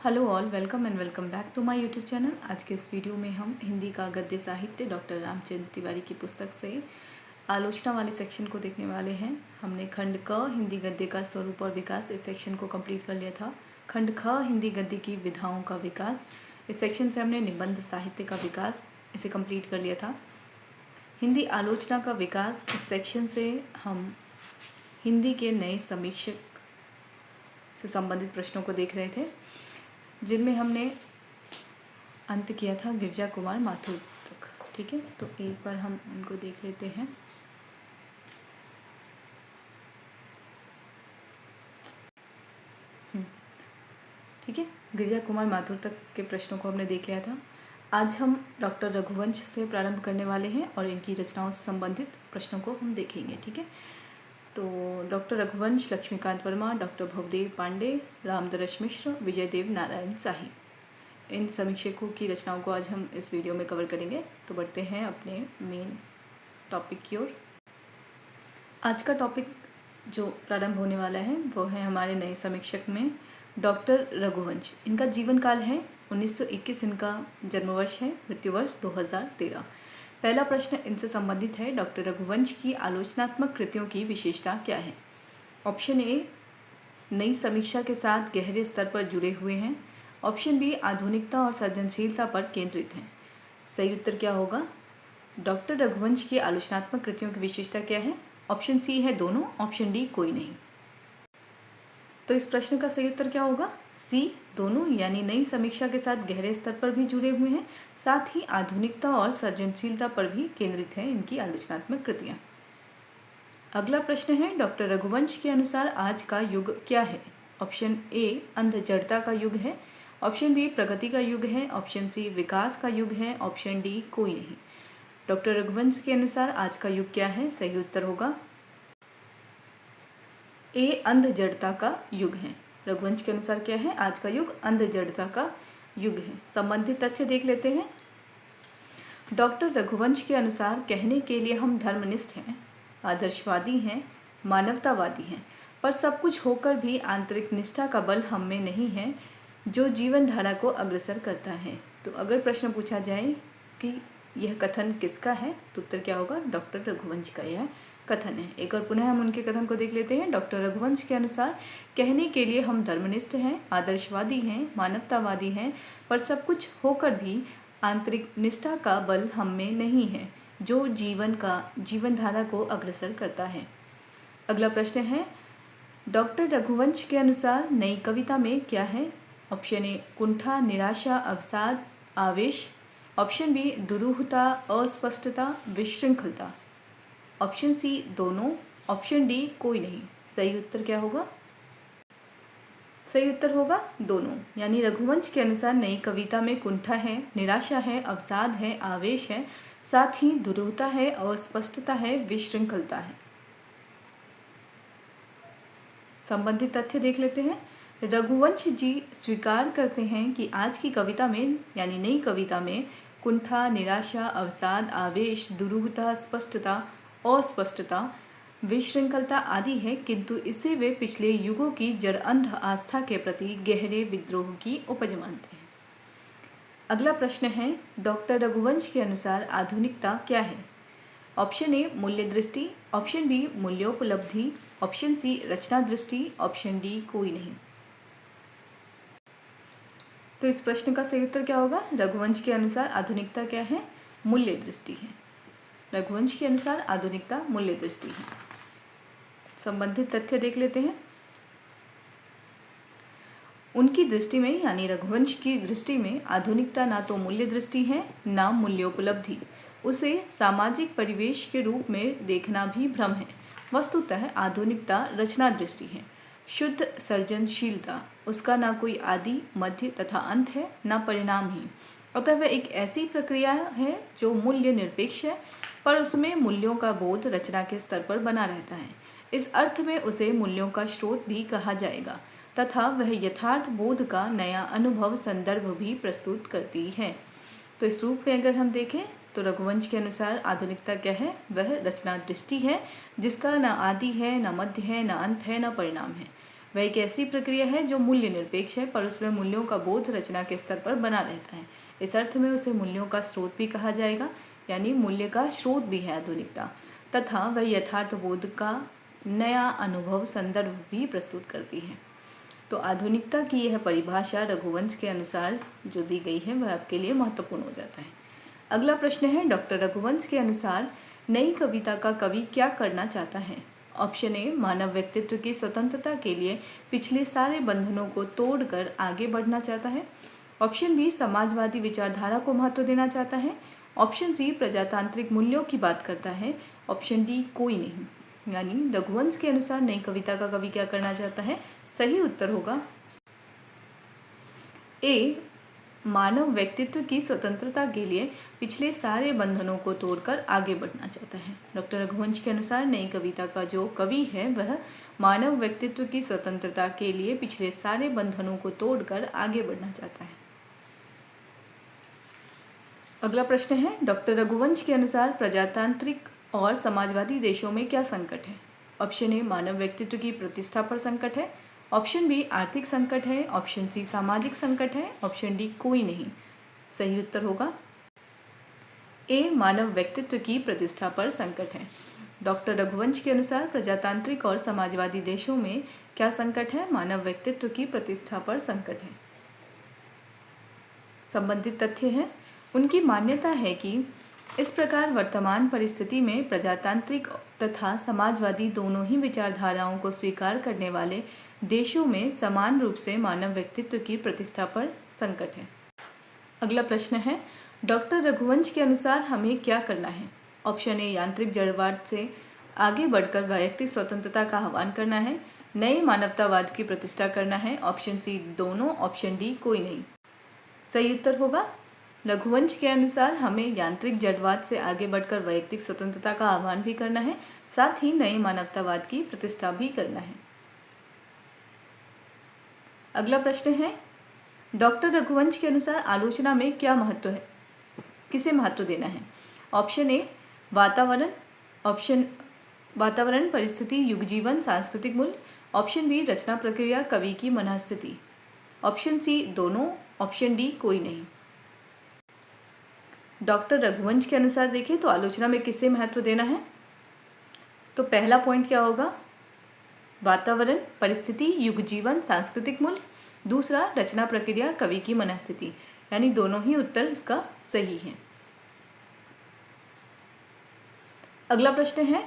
Hello all, welcome and welcome back to my YouTube channel. आज के इस video में हम हिंदी का गद्य साहित्य डॉक्टर रामचंद्र तिवारी की पुस्तक से आलोचना वाले सेक्शन को देखने वाले हैं। हमने खंड क हिंदी गद्य का स्वरूप और विकास इस सेक्शन को कंप्लीट कर लिया था। खंड ख हिंदी गद्य की विधाओं का विकास, इस सेक्शन से हमने निबंध साहित्य का विकास इसे कंप्लीट कर लिया था। हिंदी आलोचना का विकास, इस सेक्शन से हम हिंदी के नए समीक्षक से संबंधित प्रश्नों को देख रहे थे, जिनमें हमने अंत किया था गिरजा कुमार माथुर तक। ठीक है, तो एक बार हम उनको देख लेते हैं। ठीक है, गिरजा कुमार माथुर तक के प्रश्नों को हमने देख लिया था। आज हम डॉक्टर रघुवंश से प्रारंभ करने वाले हैं और इनकी रचनाओं से संबंधित प्रश्नों को हम देखेंगे। ठीक है, तो डॉक्टर रघुवंश, लक्ष्मीकांत वर्मा, डॉक्टर भवदेव पांडे, रामदरस मिश्र, विजयदेव नारायण शाही, इन समीक्षकों की रचनाओं को आज हम इस वीडियो में कवर करेंगे। तो बढ़ते हैं अपने मेन टॉपिक की ओर। आज का टॉपिक जो प्रारंभ होने वाला है वो है हमारे नए समीक्षक में डॉक्टर रघुवंश। इनका जीवन काल है 1921, इनका जन्मवर्ष है, मृत्यु वर्ष 2013। पहला प्रश्न इनसे संबंधित है, डॉक्टर रघुवंश की आलोचनात्मक कृतियों की विशेषता क्या है। ऑप्शन ए, नई समीक्षा के साथ गहरे स्तर पर जुड़े हुए हैं। ऑप्शन बी, आधुनिकता और सृजनशीलता पर केंद्रित हैं। सही उत्तर क्या होगा? डॉक्टर रघुवंश की आलोचनात्मक कृतियों की विशेषता क्या है? ऑप्शन सी है दोनों, ऑप्शन डी कोई नहीं। तो इस प्रश्न का सही उत्तर क्या होगा? सी, दोनों, यानी नई समीक्षा के साथ गहरे स्तर पर भी जुड़े हुए हैं, साथ ही आधुनिकता और सृजनशीलता पर भी केंद्रित है इनकी आलोचनात्मक कृतियाँ। अगला प्रश्न है, डॉक्टर रघुवंश के अनुसार आज का युग क्या है। ऑप्शन ए, अंध जड़ता का युग है। ऑप्शन बी, प्रगति का युग है। ऑप्शन सी, विकास का युग है। ऑप्शन डी, कोई नहीं। डॉक्टर रघुवंश के अनुसार आज का युग क्या है? सही उत्तर होगा ए, अंध जड़ता का युग है। रघुवंश के अनुसार क्या है? आज का युग अंध जड़ता का युग है। संबंधित तथ्य देख लेते हैं। डॉक्टर रघुवंश के अनुसार कहने के लिए हम धर्मनिष्ठ हैं, आदर्शवादी हैं, मानवतावादी हैं, पर सब कुछ होकर भी आंतरिक निष्ठा का बल हम में नहीं है जो जीवन धारा को अग्रसर करता है। तो अगर प्रश्न पूछा जाए कि यह कथन किसका है, तो उत्तर क्या होगा? डॉक्टर रघुवंश का यह कथन है। एक और पुनः हम उनके कथन को देख लेते हैं। डॉक्टर रघुवंश के अनुसार कहने के लिए हम धर्मनिष्ठ हैं, आदर्शवादी हैं, मानवतावादी हैं, पर सब कुछ होकर भी आंतरिक निष्ठा का बल हम में नहीं है जो जीवन धारा को अग्रसर करता है। अगला प्रश्न है, डॉक्टर रघुवंश के अनुसार नई कविता में क्या है। ऑप्शन ए, कुंठा, निराशा, अवसाद, आवेश। ऑप्शन बी, दुरूहता, अस्पष्टता, विशृंखलता। ऑप्शन सी, दोनों। ऑप्शन डी, कोई नहीं। सही उत्तर क्या होगा? सही उत्तर होगा दोनों, यानी रघुवंश के अनुसार नई कविता में कुंठा है, निराशा है, अवसाद है, आवेश है, साथ ही दुरूहता है, अस्पष्टता है, विशृंखलता है। संबंधित तथ्य देख लेते हैं। रघुवंश जी स्वीकार करते हैं कि आज की कविता में, यानी नई कविता में, कुंठा, निराशा, अवसाद, आवेश, दुरूहता, स्पष्टता, अस्पष्टता, विशृंखलता आदि है, किंतु इसे वे पिछले युगों की जड़अंध आस्था के प्रति गहरे विद्रोह की उपज मानते हैं। अगला प्रश्न है, डॉक्टर रघुवंश के अनुसार आधुनिकता क्या है। ऑप्शन ए, मूल्य दृष्टि। ऑप्शन बी, मूल्योपलब्धि। ऑप्शन सी, रचना दृष्टि। ऑप्शन डी, कोई नहीं। तो इस प्रश्न का सही उत्तर क्या होगा? रघुवंश के अनुसार आधुनिकता क्या है? मूल्य दृष्टि है। रघुवंश के अनुसार आधुनिकता मूल्य दृष्टि है। संबंधित तथ्य देख लेते हैं। उनकी दृष्टि में, यानी रघुवंश की दृष्टि में, आधुनिकता ना तो मूल्य दृष्टि है, ना मूल्योपलब्धि। उसे सामाजिक परिवेश के रूप में देखना भी भ्रम है। वस्तुतः आधुनिकता रचना दृष्टि है, शुद्ध सृजनशीलता। उसका ना कोई आदि, मध्य तथा अंत है, ना परिणाम ही। अतः वह एक ऐसी प्रक्रिया है जो मूल्य निरपेक्ष है, पर उसमें मूल्यों का बोध रचना के स्तर पर बना रहता है। इस अर्थ में उसे मूल्यों का स्रोत भी कहा जाएगा, तथा वह यथार्थ बोध का नया अनुभव संदर्भ भी प्रस्तुत करती है। तो इस रूप में अगर हम देखें तो रघुवंश के अनुसार आधुनिकता क्या है? वह रचना दृष्टि है, जिसका न आदि है, न मध्य है, न अंत है, न परिणाम है। वह एक ऐसी प्रक्रिया है जो मूल्य निरपेक्ष है, पर उसमें मूल्यों का बोध रचना के स्तर पर बना रहता है। इस अर्थ में उसे मूल्यों का स्रोत भी कहा जाएगा, यानी मूल्य का स्रोत भी है आधुनिकता, तथा वह यथार्थ बोध का नया अनुभव संदर्भ भी प्रस्तुत करती है। तो आधुनिकता की यह परिभाषा रघुवंश के अनुसार जो दी गई है वह आपके लिए महत्वपूर्ण हो जाता है। अगला प्रश्न है, डॉक्टर रघुवंश के अनुसार नई कविता का कवि क्या करना चाहता है? ऑप्शन ए, मानव व्यक्तित्व की स्वतंत्रता के लिए पिछले सारे बंधनों को तोड़कर आगे बढ़ना चाहता है। ऑप्शन बी, समाजवादी विचारधारा को महत्व देना चाहता है। ऑप्शन सी, प्रजातांत्रिक मूल्यों की बात करता है। ऑप्शन डी, कोई नहीं। यानी रघुवंश के अनुसार नई कविता का कवि क्या करना चाहता है? सही उत्तर होगा ए, मानव व्यक्तित्व की स्वतंत्रता के लिए पिछले सारे बंधनों को तोड़कर आगे बढ़ना चाहता है। डॉक्टर रघुवंश के अनुसार नई कविता का जो कवि है वह मानव व्यक्तित्व की स्वतंत्रता के लिए पिछले सारे बंधनों को तोड़कर आगे बढ़ना चाहता है। अगला प्रश्न है, डॉक्टर रघुवंश के अनुसार प्रजातांत्रिक और समाजवादी देशों में क्या संकट है? ऑप्शन ए, मानव व्यक्तित्व की प्रतिष्ठा पर संकट है। ऑप्शन बी, आर्थिक संकट है। ऑप्शन सी, सामाजिक संकट है। ऑप्शन डी, कोई नहीं। सही उत्तर होगा ए, मानव व्यक्तित्व की प्रतिष्ठा पर संकट है। डॉक्टर रघुवंश के अनुसार प्रजातांत्रिक और समाजवादी देशों में क्या संकट है? मानव व्यक्तित्व की प्रतिष्ठा पर संकट है। संबंधित तथ्य है, उनकी मान्यता है कि इस प्रकार वर्तमान परिस्थिति में प्रजातांत्रिक तथा समाजवादी दोनों ही विचारधाराओं को स्वीकार करने वाले देशों में समान रूप से मानव व्यक्तित्व की प्रतिष्ठा पर संकट है। अगला प्रश्न है, डॉक्टर रघुवंश के अनुसार हमें क्या करना है? ऑप्शन ए, यांत्रिक जड़वाद से आगे बढ़कर वैयक्तिक स्वतंत्रता का आह्वान करना है। नए मानवतावाद की प्रतिष्ठा करना है। ऑप्शन सी, दोनों। ऑप्शन डी, कोई नहीं। सही उत्तर होगा रघुवंश के अनुसार हमें यांत्रिक जड़वाद से आगे बढ़कर वैयक्तिक स्वतंत्रता का आह्वान भी करना है, साथ ही नए मानवतावाद की प्रतिष्ठा भी करना है। अगला प्रश्न है, डॉक्टर रघुवंश के अनुसार आलोचना में क्या महत्व है? किसे महत्व देना है? ऑप्शन ए, वातावरण, परिस्थिति, युग जीवन, सांस्कृतिक मूल्य। ऑप्शन बी, रचना प्रक्रिया, कवि की मनःस्थिति। ऑप्शन सी, दोनों। ऑप्शन डी, कोई नहीं। डॉक्टर रघुवंश के अनुसार देखें तो आलोचना में किसे महत्व देना है? तो पहला पॉइंट क्या होगा? वातावरण, परिस्थिति, युग जीवन, सांस्कृतिक मूल्य। दूसरा, रचना प्रक्रिया, कवि की मनःस्थिति। यानी दोनों ही उत्तर इसका सही है। अगला प्रश्न है,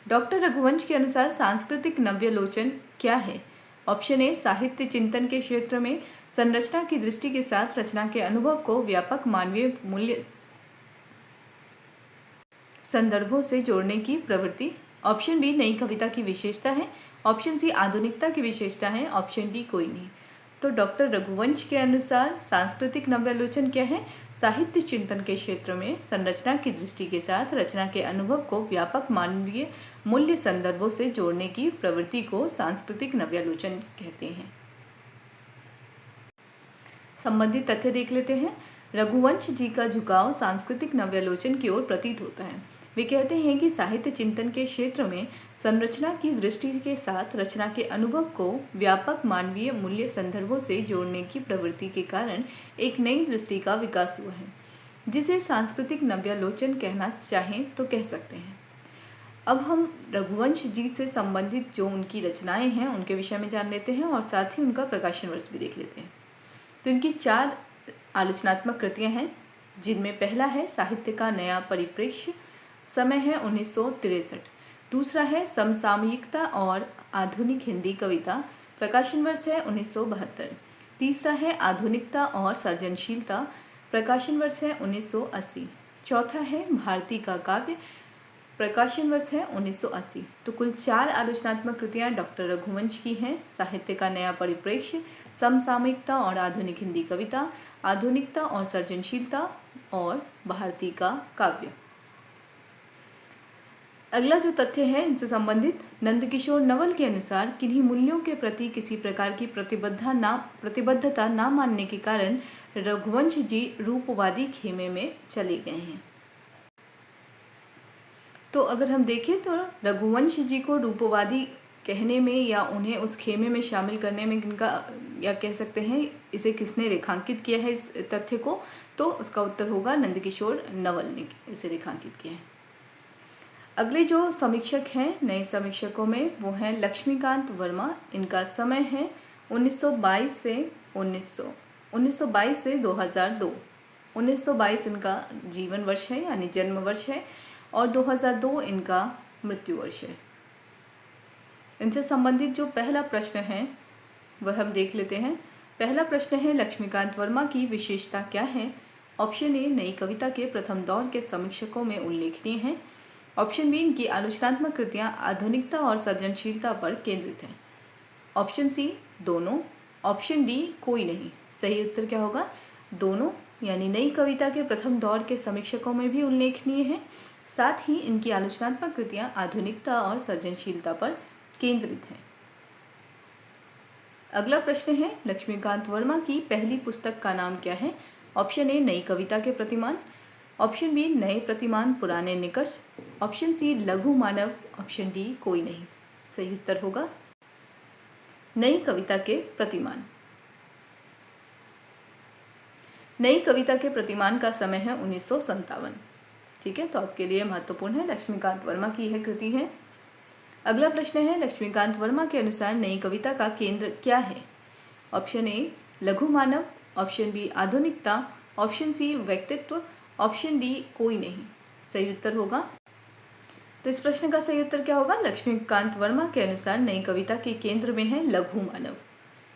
डॉक्टर रघुवंश के अनुसार सांस्कृतिक नव्यालोचन क्या है? ऑप्शन ए, साहित्य चिंतन के क्षेत्र में संरचना की दृष्टि के साथ रचना के अनुभव को व्यापक मानवीय मूल्य संदर्भों से जोड़ने की प्रवृत्ति। ऑप्शन बी, नई कविता की विशेषता है। ऑप्शन सी, आधुनिकता की विशेषता है। ऑप्शन डी, कोई नहीं। तो डॉक्टर रघुवंश के अनुसार सांस्कृतिक नव्यालोचन क्या है? साहित्य चिंतन के क्षेत्र में संरचना की दृष्टि के साथ रचना के अनुभव को व्यापक मानवीय मूल्य संदर्भों से जोड़ने की प्रवृत्ति को सांस्कृतिक नव्यालोचन कहते हैं। संबंधित तथ्य देख लेते हैं। रघुवंश जी का झुकाव सांस्कृतिक नव्यालोचन की ओर प्रतीत होता है। वे कहते हैं कि साहित्य चिंतन के क्षेत्र में संरचना की दृष्टि के साथ रचना के अनुभव को व्यापक मानवीय मूल्य संदर्भों से जोड़ने की प्रवृत्ति के कारण एक नई दृष्टि का विकास हुआ है, जिसे सांस्कृतिक नव्यालोचन कहना चाहें तो कह सकते हैं। अब हम रघुवंश जी से संबंधित जो उनकी रचनाएं हैं उनके विषय में जान लेते हैं और साथ ही उनका प्रकाशन वर्ष भी देख लेते हैं। तो इनकी 4 आलोचनात्मक कृतियां हैं, जिनमें पहला है साहित्य का नया परिप्रेक्ष्य, समय है 1963। दूसरा है समसामयिकता और आधुनिक हिंदी कविता, प्रकाशन वर्ष है 1972। तीसरा है आधुनिकता और सृजनशीलता, प्रकाशन वर्ष है 1980। चौथा है भारती का काव्य, प्रकाशन वर्ष है 1980। तो कुल 4 आलोचनात्मक कृतियां डॉक्टर रघुवंश की हैं। साहित्य का नया परिप्रेक्ष्य, समसामयिकता और आधुनिक हिंदी कविता, आधुनिकता और सृजनशीलता और भारती का काव्य। अगला जो तथ्य है इनसे संबंधित, नंदकिशोर नवल के अनुसार किन्हीं मूल्यों के प्रति किसी प्रकार की प्रतिबद्धता ना मानने के कारण रघुवंश जी रूपवादी खेमे में चले गए हैं। तो अगर हम देखें तो रघुवंश जी को रूपवादी कहने में या उन्हें उस खेमे में शामिल करने में किनका, या कह सकते हैं इसे किसने रेखांकित किया है इस तथ्य को, तो उसका उत्तर होगा नंदकिशोर नवल ने इसे रेखांकित किया है। अगले जो समीक्षक हैं नए समीक्षकों में वो हैं लक्ष्मीकांत वर्मा। इनका समय है 1922 से 2002। 1922 इनका जीवन वर्ष है यानी जन्म वर्ष है और 2002 इनका मृत्यु वर्ष है। इनसे संबंधित जो पहला प्रश्न है वह हम देख लेते हैं। पहला प्रश्न है लक्ष्मीकांत वर्मा की विशेषता क्या है। ऑप्शन ए नई कविता के प्रथम दौर के समीक्षकों में उल्लेखनीय हैं। ऑप्शन बी इनकी आलोचनात्मक कृतियां आधुनिकता और सृजनशीलता पर केंद्रित हैं। ऑप्शन सी दोनों। ऑप्शन डी कोई नहीं। सही उत्तर क्या होगा, दोनों, यानी नई कविता के प्रथम दौर के समीक्षकों में भी उल्लेखनीय हैं, साथ ही इनकी आलोचनात्मक कृतियां आधुनिकता और सृजनशीलता पर केंद्रित हैं। अगला प्रश्न है लक्ष्मीकांत वर्मा की पहली पुस्तक का नाम क्या है। ऑप्शन ए नई कविता के प्रतिमान, ऑप्शन बी नए प्रतिमान पुराने निकष, ऑप्शन सी लघु मानव, ऑप्शन डी कोई नहीं। सही उत्तर होगा नई कविता के प्रतिमान। नई कविता के प्रतिमान का समय है 1957। ठीक है, तो आपके लिए महत्वपूर्ण है, लक्ष्मीकांत वर्मा की यह कृति है। अगला प्रश्न है लक्ष्मीकांत वर्मा के अनुसार नई कविता का केंद्र क्या है। ऑप्शन ए लघु मानव, ऑप्शन बी आधुनिकता, ऑप्शन सी व्यक्तित्व, ऑप्शन डी कोई नहीं। सही उत्तर होगा, तो इस प्रश्न का सही उत्तर क्या होगा, लक्ष्मीकांत वर्मा के अनुसार नई कविता के केंद्र में है लघु मानव।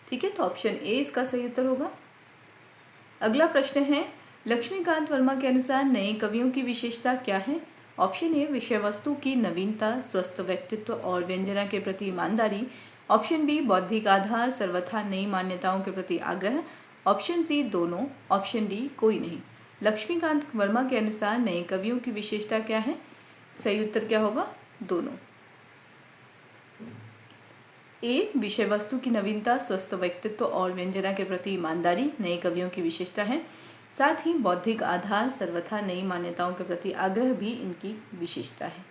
ठीक है, तो ऑप्शन ए इसका सही उत्तर होगा। अगला प्रश्न है लक्ष्मीकांत वर्मा के अनुसार नए कवियों की विशेषता क्या है। ऑप्शन ए विषय वस्तु की नवीनता, स्वस्थ व्यक्तित्व और व्यंजना के प्रति ईमानदारी, ऑप्शन बी बौद्धिक आधार, सर्वथा नई मान्यताओं के प्रति आग्रह, ऑप्शन सी दोनों, ऑप्शन डी कोई नहीं। लक्ष्मीकांत वर्मा के अनुसार नए कवियों की विशेषता क्या है। सही उत्तर क्या होगा, दोनों। ए विषय वस्तु की नवीनता, स्वस्थ व्यक्तित्व और व्यंजना के प्रति ईमानदारी नए कवियों की विशेषता है, साथ ही बौद्धिक आधार, सर्वथा नई मान्यताओं के प्रति आग्रह भी इनकी विशेषता है।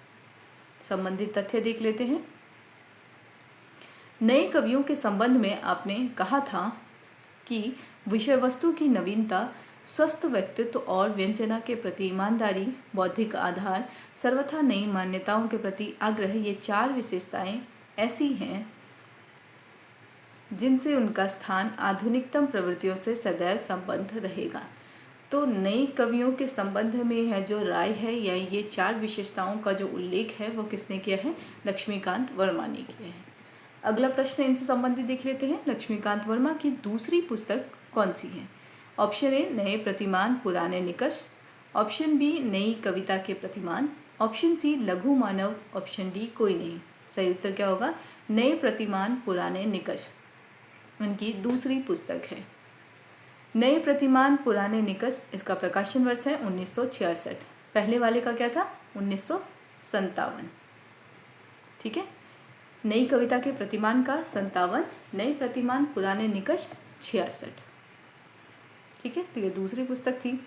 संबंधित तथ्य देख लेते हैं। नए कवियों के संबंध में आपने कहा था कि विषय वस्तु की नवीनता, स्वस्थ व्यक्तित्व और व्यंजना के प्रति ईमानदारी, बौद्धिक आधार, सर्वथा नई मान्यताओं के प्रति आग्रह, ये चार विशेषताएं ऐसी हैं जिनसे उनका स्थान आधुनिकतम प्रवृत्तियों से सदैव संबद्ध रहेगा। तो नई कवियों के संबंध में है जो राय है या ये चार विशेषताओं का जो उल्लेख है वो किसने किया है, लक्ष्मीकांत वर्मा ने किया है। अगला प्रश्न इनसे संबंधित देख लेते हैं। लक्ष्मीकांत वर्मा की दूसरी पुस्तक कौन सी है। ऑप्शन ए नए प्रतिमान पुराने निकष, ऑप्शन बी नई कविता के प्रतिमान, ऑप्शन सी लघु मानव, ऑप्शन डी कोई नहीं। सही उत्तर क्या होगा, नए प्रतिमान पुराने निकष उनकी दूसरी पुस्तक है। नए प्रतिमान पुराने निकष, इसका प्रकाशन वर्ष है 1966। पहले वाले का क्या था, 1957। ठीक है, नई कविता के प्रतिमान का 57, नए प्रतिमान पुराने निकष 66। ठीक है, तो ये दूसरी पुस्तक थी।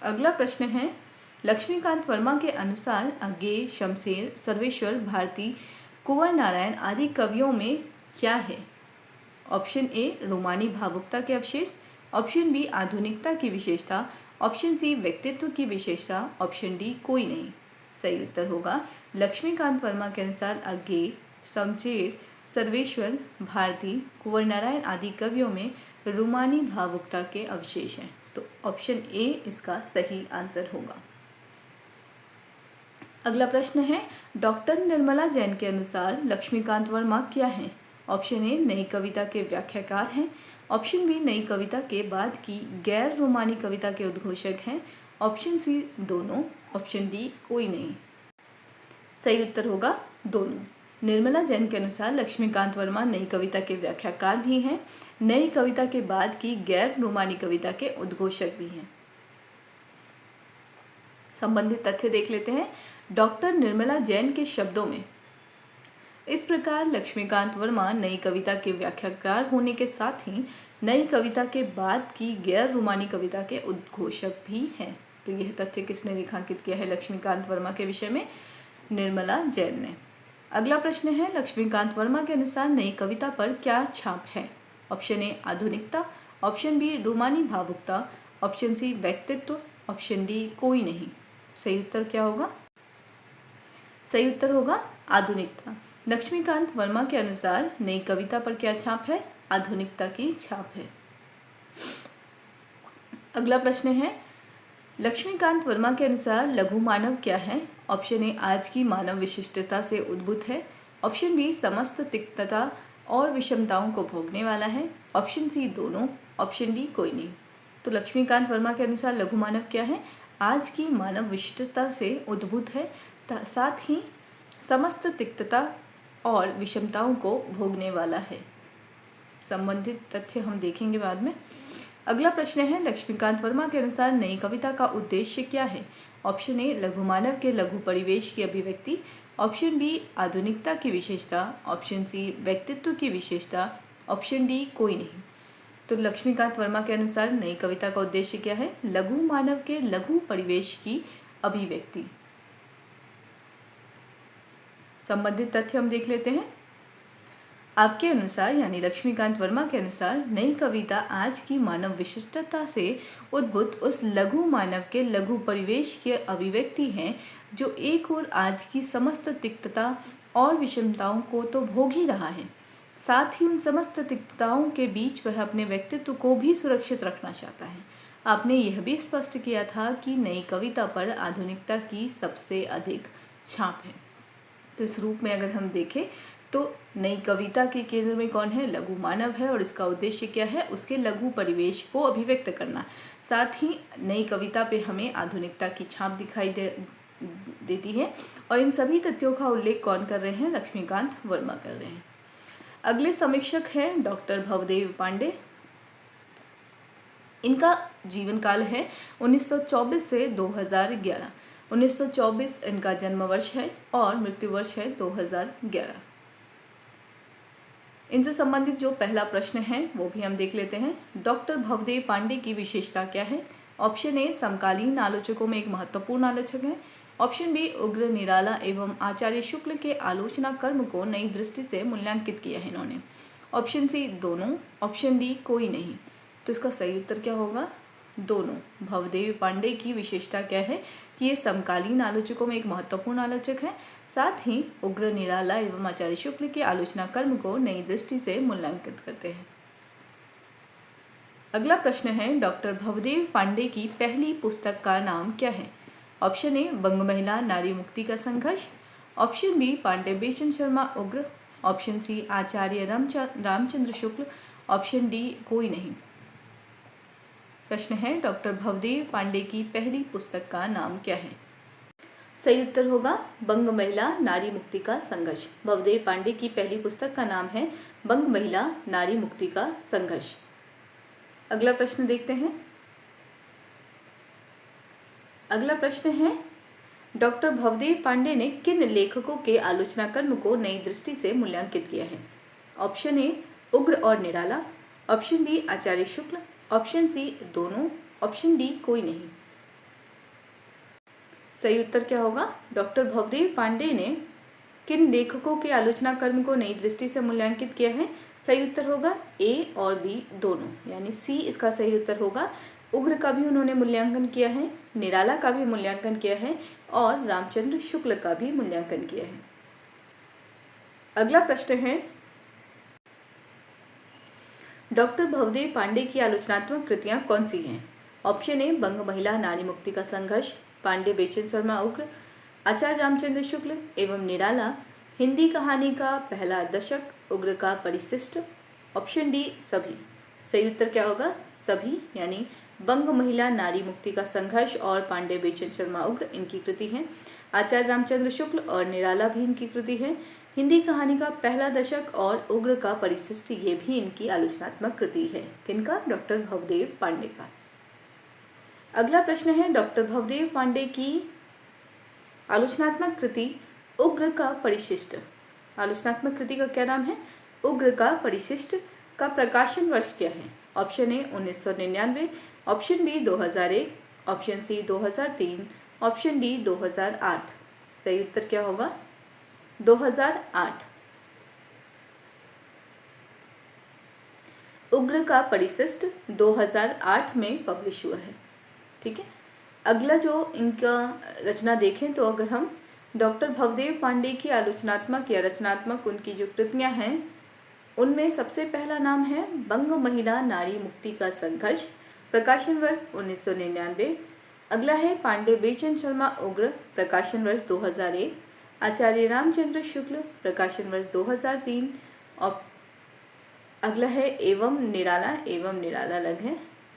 अगला प्रश्न है लक्ष्मीकांत वर्मा के अनुसार अज्ञेय, शमशेर, सर्वेश्वर, भारती, कुंवर नारायण आदि कवियों में क्या है। ऑप्शन ए रोमानी भावुकता के अवशेष, ऑप्शन बी आधुनिकता की विशेषता, ऑप्शन सी व्यक्तित्व की विशेषता, ऑप्शन डी कोई नहीं। सही उत्तर होगा लक्ष्मीकांत वर्मा के अनुसार अज्ञेय, शमशेर, सर्वेश्वर, भारती, कुंवर नारायण आदि कवियों में रोमानी भावुकता के अवशेष हैं। तो ऑप्शन ए इसका सही आंसर होगा। अगला प्रश्न है डॉक्टर निर्मला जैन के अनुसार लक्ष्मीकांत वर्मा क्या हैं। ऑप्शन ए नई कविता के व्याख्याकार हैं, ऑप्शन बी नई कविता के बाद की गैर रोमानी कविता के उद्घोषक हैं, ऑप्शन सी दोनों, ऑप्शन डी कोई नहीं। सही उत्तर होगा दोनों। निर्मला जैन के अनुसार लक्ष्मीकांत वर्मा नई कविता के व्याख्याकार भी हैं, नई कविता के बाद की गैर रोमानी कविता के उद्घोषक भी हैं। संबंधित तथ्य देख लेते हैं। डॉक्टर निर्मला जैन के शब्दों में इस प्रकार लक्ष्मीकांत वर्मा नई कविता के व्याख्याकार होने के साथ ही नई कविता के बाद की गैर रोमानी कविता के उद्घोषक भी हैं। तो यह तथ्य किसने रेखांकित किया है लक्ष्मीकांत वर्मा के विषय में, निर्मला जैन ने। अगला प्रश्न है, लक्ष्मीकांत वर्मा के अनुसार नई कविता पर क्या छाप है? ऑप्शन ए आधुनिकता, ऑप्शन बी रूमानी भावुकता, ऑप्शन सी व्यक्तित्व, ऑप्शन डी कोई नहीं। सही उत्तर क्या होगा? सही उत्तर होगा आधुनिकता। लक्ष्मीकांत वर्मा के अनुसार नई कविता पर क्या छाप है? आधुनिकता की छाप है। अगला प्रश्न है, लक्ष्मीकांत वर्मा के अनुसार लघु मानव क्या है? ऑप्शन ए आज की मानव विशिष्टता से उद्भूत है, ऑप्शन बी समस्त तिक्तता और विषमताओं को भोगने वाला है, ऑप्शन सी दोनों, ऑप्शन डी कोई नहीं। तो लक्ष्मीकांत वर्मा के अनुसार लघु मानव क्या है? आज की मानव विशिष्टता से उद्भूत है, साथ ही समस्त तिक्तता और विषमताओं को भोगने वाला है। संबंधित तथ्य हम देखेंगे बाद में। अगला प्रश्न है, लक्ष्मीकांत वर्मा के अनुसार नई कविता का उद्देश्य क्या है? ऑप्शन ए लघु मानव के लघु परिवेश की अभिव्यक्ति, ऑप्शन बी आधुनिकता की विशेषता, ऑप्शन सी व्यक्तित्व की विशेषता, ऑप्शन डी कोई नहीं। तो लक्ष्मीकांत वर्मा के अनुसार नई कविता का उद्देश्य क्या है? लघु मानव के लघु परिवेश की अभिव्यक्ति। संबंधित तथ्य हम देख लेते हैं। आपके अनुसार यानी लक्ष्मीकांत वर्मा के अनुसार नई कविता आज की मानव विशिष्टता से उद्भूत उस लघु मानव के लघु परिवेश की अभिव्यक्ति है जो एक और आज की समस्त तिक्तता और विषमताओं को तो भोग ही रहा है, साथ ही उन समस्त तिक्तताओं के बीच वह अपने व्यक्तित्व को भी सुरक्षित रखना चाहता है। आपने यह भी स्पष्ट किया था कि नई कविता पर आधुनिकता की सबसे अधिक छाप है। तो इस रूप में अगर हम देखें तो नई कविता के केंद्र में कौन है? लघु मानव है, और इसका उद्देश्य क्या है? उसके लघु परिवेश को अभिव्यक्त करना। साथ ही नई कविता पे हमें आधुनिकता की छाप दिखाई देती है, और इन सभी तथ्यों का उल्लेख कौन कर रहे हैं? लक्ष्मीकांत वर्मा कर रहे हैं। अगले समीक्षक हैं डॉक्टर भवदेव पांडे। इनका जीवन काल है 1924 से 2011। 1924 इनका जन्म वर्ष है और मृत्यु वर्ष है 2011। इनसे संबंधित जो पहला प्रश्न है वो भी हम देख लेते हैं। डॉक्टर भवदेव पांडे की विशेषता क्या है? ऑप्शन ए समकालीन आलोचकों में एक महत्वपूर्ण आलोचक है, ऑप्शन बी उग्र निराला एवं आचार्य शुक्ल के आलोचना कर्म को नई दृष्टि से मूल्यांकित किया है इन्होंने, ऑप्शन सी दोनों, ऑप्शन डी कोई नहीं। तो इसका सही उत्तर क्या होगा? दोनों। भवदेव पांडे की विशेषता क्या है कि ये समकालीन आलोचकों में एक महत्वपूर्ण आलोचक है, साथ ही उग्र निराला एवं आचार्य शुक्ल के आलोचना कर्म को नई दृष्टि से मूल्यांकित करते हैं। अगला प्रश्न है, डॉक्टर भवदेव पांडे की पहली पुस्तक का नाम क्या है? ऑप्शन ए बंग महिला नारी मुक्ति का संघर्ष, ऑप्शन बी पांडे बेचन शर्मा उग्र, ऑप्शन सी आचार्य रामचंद्र शुक्ल, ऑप्शन डी कोई नहीं। प्रश्न है, डॉक्टर भवदेव पांडे की पहली पुस्तक का नाम क्या है? सही उत्तर होगा बंग महिला नारी मुक्ति का संघर्ष। भवदेव पांडे की पहली पुस्तक का नाम है बंग महिला नारी मुक्ति का संघर्ष। अगला प्रश्न देखते हैं। अगला प्रश्न है, डॉक्टर भवदेव पांडे ने किन लेखकों के आलोचना कर्म को नई दृष्टि से मूल्यांकित किया है? ऑप्शन ए उग्र और निराला, ऑप्शन बी आचार्य शुक्ल, ऑप्शन सी दोनों, ऑप्शन डी कोई नहीं। सही उत्तर क्या होगा? डॉक्टर भवदेव पांडे ने किन लेखकों के आलोचना कर्म को नई दृष्टि से मूल्यांकित किया है? सही उत्तर होगा ए और बी दोनों, यानी सी इसका सही उत्तर होगा। उग्र का भी उन्होंने मूल्यांकन किया है, निराला का भी मूल्यांकन किया है और रामचंद्र शुक्ल का भी मूल्यांकन किया है। अगला प्रश्न है, डॉक्टर भवदेव पांडे की आलोचनात्मक कृतियां कौन सी हैं? ऑप्शन ए बंग महिला नारी मुक्ति का संघर्ष, पांडे बेचन शर्मा उग्र, आचार्य रामचंद्र शुक्ल एवं निराला, हिंदी कहानी का पहला दशक, उग्र का परिशिष्ट, ऑप्शन डी सभी। सही उत्तर क्या होगा? सभी, यानी बंग महिला नारी मुक्ति का संघर्ष और पांडे बेचन शर्मा उग्र इनकी कृति है, आचार्य रामचंद्र शुक्ल और निराला भी इनकी कृति है, हिंदी कहानी का पहला दशक और उग्र का परिशिष्ट ये भी इनकी आलोचनात्मक कृति है। किनका? डॉक्टर भवदेव पांडे का। अगला प्रश्न है, डॉक्टर भवदेव पांडे की आलोचनात्मक कृति उग्र का परिशिष्ट। आलोचनात्मक कृति का क्या नाम है? उग्र का परिशिष्ट का प्रकाशन वर्ष क्या है? Option A 1999, option B 2001, option C 2003, option D 2008। सही उत्तर क्या होगा? 2008। उग्र का परिशिष्ट 2008 में पब्लिश हुआ है। ठीक है, अगला जो इनका रचना देखें तो अगर हम डॉक्टर भवदेव पांडे की आलोचनात्मक या रचनात्मक उनकी जो कृतियां हैं उनमें सबसे पहला नाम है बंग महिला नारी मुक्ति का संघर्ष, प्रकाशन वर्ष 1999। अगला है पांडे बेचन शर्मा उग्र, प्रकाशन वर्ष 2001। आचार्य रामचंद्र शुक्ल, प्रकाशन वर्ष 2003। और अगला है एवं निराला अलग है,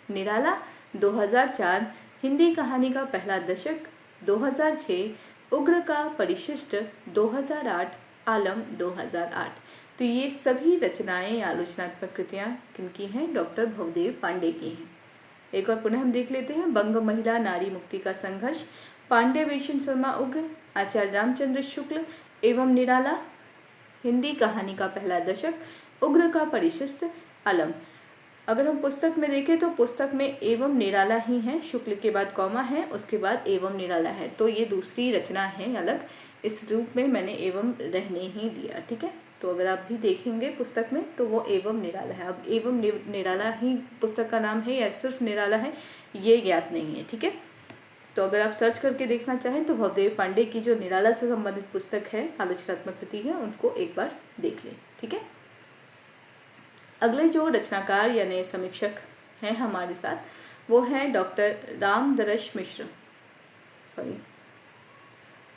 निराला 2004। हिंदी कहानी का पहला दशक 2006। उग्र का परिशिष्ट 2008। आलम 2008। तो ये सभी रचनाएं आलोचनात्मक कृतियाँ किनकी हैं? डॉक्टर भवदेव पांडे की हैं। एक बार पुनः हम देख लेते हैं। बंग महिला नारी मुक्ति का संघर्ष, पांडे बेचन शर्मा उग्र, आचार्य रामचंद्र शुक्ल एवं निराला, हिंदी कहानी का पहला दशक, उग्र का परिशिष्ट, आलम। अगर हम पुस्तक में देखें तो पुस्तक में एवं निराला ही है, शुक्ल के बाद कॉमा है, उसके बाद एवं निराला है, तो ये दूसरी रचना है अलग। इस रूप में मैंने एवं रहने ही दिया। ठीक है, तो अगर आप भी देखेंगे पुस्तक में तो वो एवं निराला है। अब एवं निराला ही पुस्तक का नाम है या सिर्फ निराला है ये ज्ञात नहीं है। ठीक है, तो अगर आप सर्च करके देखना चाहें तो भवदेव पांडे की जो निराला से संबंधित पुस्तक है, आलोचनात्मक कृति है, उनको एक बार देख लें। ठीक है, अगले जो रचनाकार यानी समीक्षक हैं हमारे साथ वो हैं डॉक्टर रामदरश मिश्र।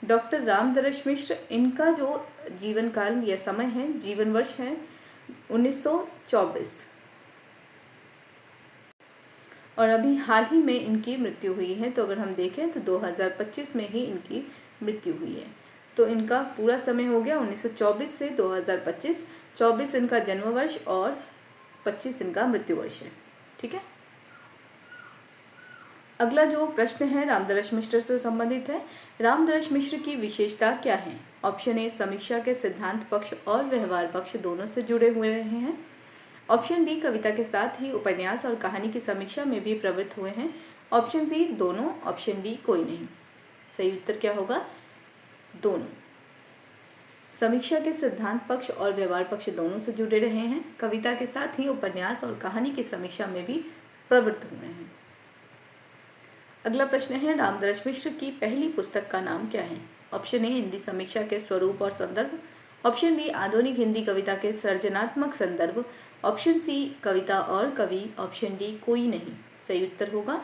डॉक्टर रामदरश मिश्र, इनका जो जीवन काल या समय है, जीवन वर्ष है 1924 और अभी हाल ही में इनकी मृत्यु हुई है। तो अगर हम देखें तो 2025 में ही इनकी मृत्यु हुई है। तो इनका पूरा समय हो गया 1924 से 2025। 24 इनका जन्म वर्ष और 25 इनका मृत्यु वर्ष है। ठीक है, अगला जो प्रश्न है रामदरश मिश्र से संबंधित है। रामदरश मिश्र की विशेषता क्या है? ऑप्शन ए, समीक्षा के सिद्धांत पक्ष और व्यवहार पक्ष दोनों से जुड़े हुए रहे हैं। ऑप्शन बी, कविता के साथ ही उपन्यास और कहानी की समीक्षा में भी प्रवृत्त हुए हैं। ऑप्शन सी, दोनों। ऑप्शन डी, कोई नहीं। सही उत्तर क्या होगा? दोनों। समीक्षा के सिद्धांत पक्ष और व्यवहार पक्ष दोनों से जुड़े रहे हैं, कविता के साथ ही उपन्यास और कहानी की समीक्षा में भी प्रवृत्त हुए हैं। अगला प्रश्न है रामदरश मिश्र की पहली पुस्तक का नाम क्या है? ऑप्शन ए, हिंदी समीक्षा के स्वरूप और संदर्भ। ऑप्शन बी, आधुनिक हिंदी कविता के सर्जनात्मक संदर्भ। ऑप्शन सी, कविता और कवि। ऑप्शन डी, कोई नहीं। सही उत्तर होगा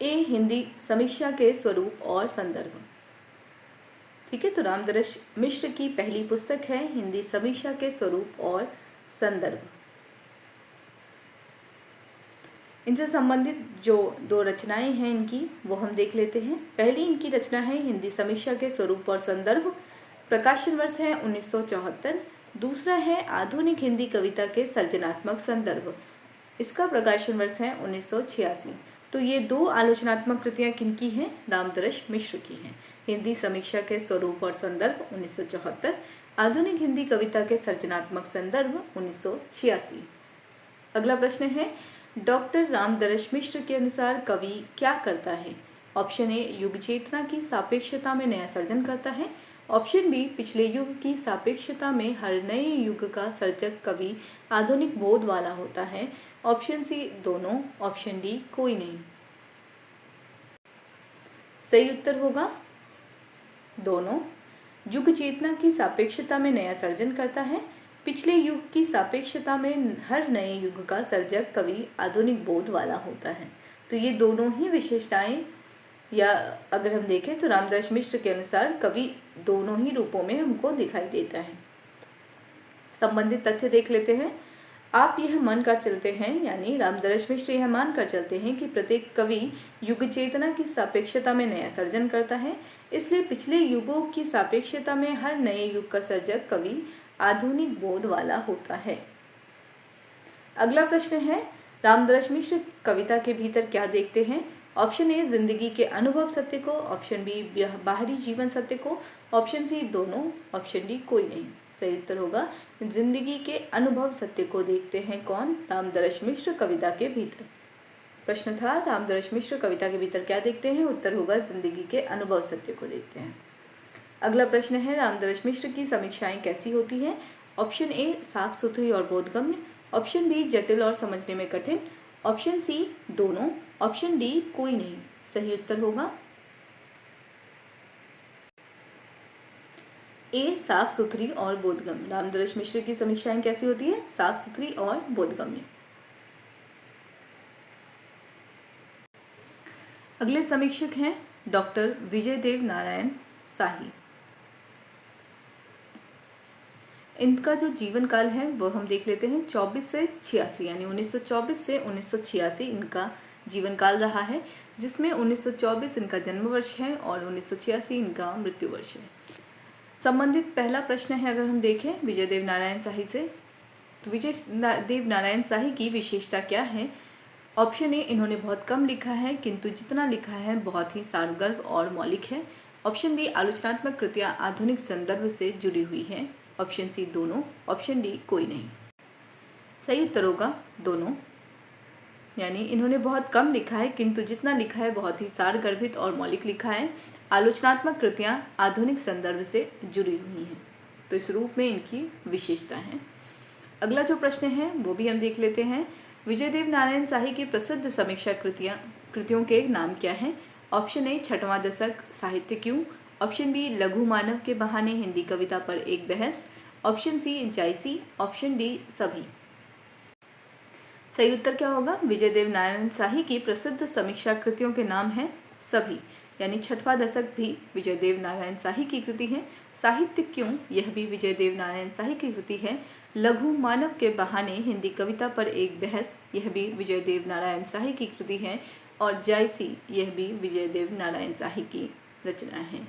ए, हिंदी समीक्षा के स्वरूप और संदर्भ। ठीक है, तो रामदरश मिश्र की पहली पुस्तक है हिंदी समीक्षा के स्वरूप और संदर्भ। इनसे संबंधित जो दो रचनाएं हैं इनकी वो हम देख लेते हैं। पहली इनकी रचना है हिंदी समीक्षा के स्वरूप और संदर्भ, प्रकाशन वर्ष है 1974। दूसरा है आधुनिक हिंदी कविता के सर्जनात्मक संदर्भ, इसका प्रकाशन वर्ष है 1986। तो ये दो आलोचनात्मक कृतियाँ किनकी हैं? रामदरश मिश्र की हैं। हिंदी समीक्षा के स्वरूप और संदर्भ 1974, आधुनिक हिंदी कविता के सर्जनात्मक संदर्भ 1986। अगला प्रश्न है डॉक्टर रामदरश मिश्र के अनुसार कवि क्या करता है? ऑप्शन ए, युग चेतना की सापेक्षता में नया सर्जन करता है। ऑप्शन बी, पिछले युग की सापेक्षता में हर नए युग का सर्जक कवि आधुनिक बोध वाला होता है। ऑप्शन सी, दोनों। ऑप्शन डी, कोई नहीं। सही उत्तर होगा दोनों। युग चेतना की सापेक्षता में नया सर्जन करता है, पिछले युग की सापेक्षता में हर नए युग का सर्जक कवि आधुनिक बोध वाला होता है। तो ये दोनों ही विशेषताएं, या अगर हम देखें तो रामदरश मिश्र के अनुसार कवि दोनों ही रूपों में हमको दिखाई देता है। संबंधित तथ्य देख लेते हैं। आप यह मानकर चलते हैं, यानी रामदरश मिश्र यह मानकर चलते हैं कि प्रत्येक कवि युग चेतना की सापेक्षता में नया सर्जन करता है, इसलिए पिछले युगों की सापेक्षता में हर नए युग का सर्जक कवि आधुनिक बोध वाला होता है। अगला प्रश्न है रामदरश मिश्र कविता के भीतर क्या देखते हैं? ऑप्शन ए, जिंदगी के अनुभव सत्य को। ऑप्शन बी, बाहरी जीवन सत्य को। ऑप्शन सी, दोनों। ऑप्शन डी, कोई नहीं। सही उत्तर होगा जिंदगी के अनुभव सत्य को देखते हैं कौन? रामदरश मिश्र कविता के भीतर। प्रश्न था रामदरस मिश्र कविता के भीतर क्या देखते हैं? उत्तर होगा जिंदगी के अनुभव सत्य को देखते हैं। अगला प्रश्न है रामदरस मिश्र की समीक्षाएं कैसी होती हैं? ऑप्शन ए साफ सुथरी और बोधगम्य, ऑप्शन बी जटिल और समझने में कठिन, ऑप्शन सी दोनों, ऑप्शन डी कोई नहीं। सही उत्तर होगा ए साफ सुथरी और बोधगम्य। रामदरस मिश्र की समीक्षाएं कैसी होती है? साफ सुथरी और बोधगम्य। अगले समीक्षक हैं डॉक्टर विजयदेव नारायण शाही। इनका जो जीवन काल है वो हम देख लेते हैं 24 से 86, यानी 1924 से 1986 इनका जीवन काल रहा है, जिसमें 1924 इनका जन्म वर्ष है और 1986 इनका मृत्यु वर्ष है। संबंधित पहला प्रश्न है, अगर हम देखें विजयदेव नारायण शाही से, तो विजयदेव नारायण शाही की विशेषता क्या है? ऑप्शन ए इन्होंने बहुत कम लिखा है, किंतु जितना लिखा है बहुत ही सारगर्भ और मौलिक है। ऑप्शन बी आलोचनात्मक कृतियाँ आधुनिक संदर्भ से जुड़ी हुई हैं। ऑप्शन सी दोनों, ऑप्शन डी कोई नहीं। सही उत्तर होगा दोनों, यानी इन्होंने बहुत कम लिखा है किंतु जितना लिखा है बहुत ही सारगर्भित और मौलिक लिखा है। आलोचनात्मक कृतियाँ आधुनिक संदर्भ से जुड़ी हुई हैं, तो इस रूप में इनकी विशेषता है। अगला जो प्रश्न है वो भी हम देख लेते हैं। विजयदेव नारायण शाही की प्रसिद्ध समीक्षा कृतियों के नाम क्या हैं? ऑप्शन ए छठवां दशक साहित्य क्यों, ऑप्शन बी लघु मानव के बहाने हिंदी कविता पर एक बहस, ऑप्शन सी जायसी, ऑप्शन डी सभी। सही उत्तर क्या होगा? विजयदेव नारायण शाही की प्रसिद्ध समीक्षा कृतियों के नाम हैं सभी, यानी छठवां दशक भी विजयदेव नारायण शाही की कृति है। साहित्य क्यों, यह भी विजयदेव नारायण शाही की कृति है। लघु मानव के बहाने हिंदी कविता पर एक बहस, यह भी विजयदेव नारायण शाही की कृति है। और जायसी, यह भी विजयदेव नारायण शाही की रचना है।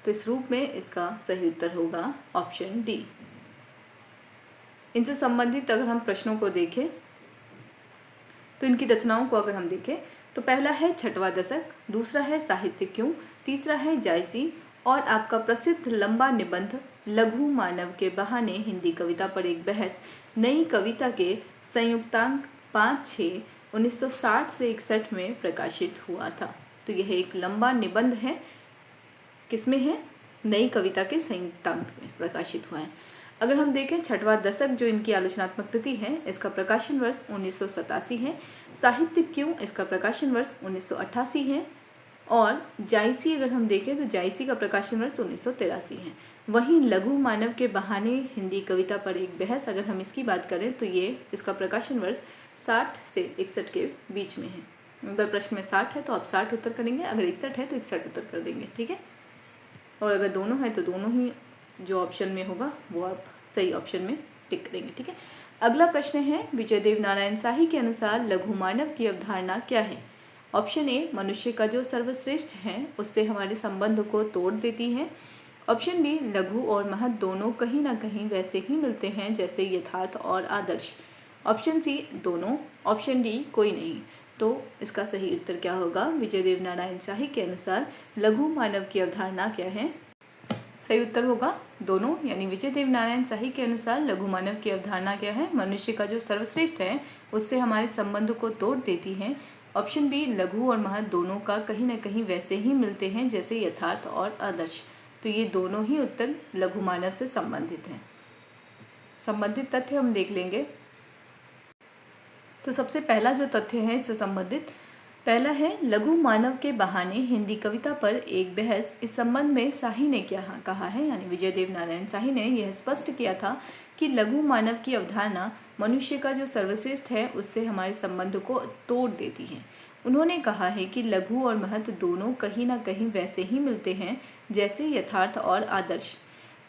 तो इस रूप में इसका सही उत्तर होगा ऑप्शन डी। इनसे संबंधित अगर हम प्रश्नों को देखें तो इनकी रचनाओं को अगर हम देखें तो पहला है छठवां दशक, दूसरा है साहित्य क्यों, तीसरा है जायसी और आपका प्रसिद्ध लंबा निबंध लघु मानव के बहाने हिंदी कविता पर एक बहस नई कविता के संयुक्तांक 5/6 1960 से 61 में प्रकाशित हुआ था। तो यह एक लंबा निबंध है, किसमें है? नई कविता के संयुक्तांक में प्रकाशित हुआ है। अगर हम देखें छठवां दशक जो इनकी आलोचनात्मक कृति है, इसका प्रकाशन वर्ष 1987 है। साहित्य क्यों, इसका प्रकाशन वर्ष 1988 है। और जायसी अगर हम देखें तो जायसी का प्रकाशन वर्ष 1983 है। वहीं लघु मानव के बहाने हिंदी कविता पर एक बहस, अगर हम इसकी बात करें तो ये इसका प्रकाशन वर्ष 60 से 61 के बीच में है। अगर प्रश्न में 60 है तो आप 60 उत्तर करेंगे, अगर 61 है तो 61 उत्तर कर देंगे, ठीक है। और अगर दोनों है तो दोनों ही जो ऑप्शन में होगा वो आप सही ऑप्शन में टिक करेंगे, ठीक है। अगला प्रश्न है विजयदेव नारायण शाही के अनुसार लघु मानव की अवधारणा क्या है? ऑप्शन ए मनुष्य का जो सर्वश्रेष्ठ है उससे हमारे संबंध को तोड़ देती है। ऑप्शन बी लघु और महत् दोनों कहीं ना कहीं वैसे ही मिलते हैं जैसे यथार्थ और आदर्श। ऑप्शन सी दोनों, ऑप्शन डी कोई नहीं। तो इसका सही उत्तर क्या होगा? विजयदेव नारायण शाही के अनुसार लघु मानव की अवधारणा क्या है? सही उत्तर होगा दोनों, यानी विजयदेव नारायण शाही के अनुसार लघु मानव की अवधारणा क्या है? मनुष्य का जो सर्वश्रेष्ठ है उससे हमारे संबंध को तोड़ देती है। ऑप्शन बी लघु और महत् दोनों का कहीं ना कहीं वैसे ही मिलते हैं जैसे यथार्थ और आदर्श। तो ये दोनों ही उत्तर लघु मानव से संबंधित हैं। संबंधित तथ्य हम देख लेंगे। तो सबसे पहला जो तथ्य है इससे संबंधित पहला है लघु मानव के बहाने हिंदी कविता पर एक बहस। इस संबंध में शाही ने क्या कहा है, यानी विजयदेव नारायण शाही ने यह स्पष्ट किया था कि लघु मानव की अवधारणा मनुष्य का जो सर्वश्रेष्ठ है उससे हमारे संबंध को तोड़ देती है। उन्होंने कहा है कि लघु और महत् दोनों कहीं ना कहीं वैसे ही मिलते हैं जैसे यथार्थ और आदर्श।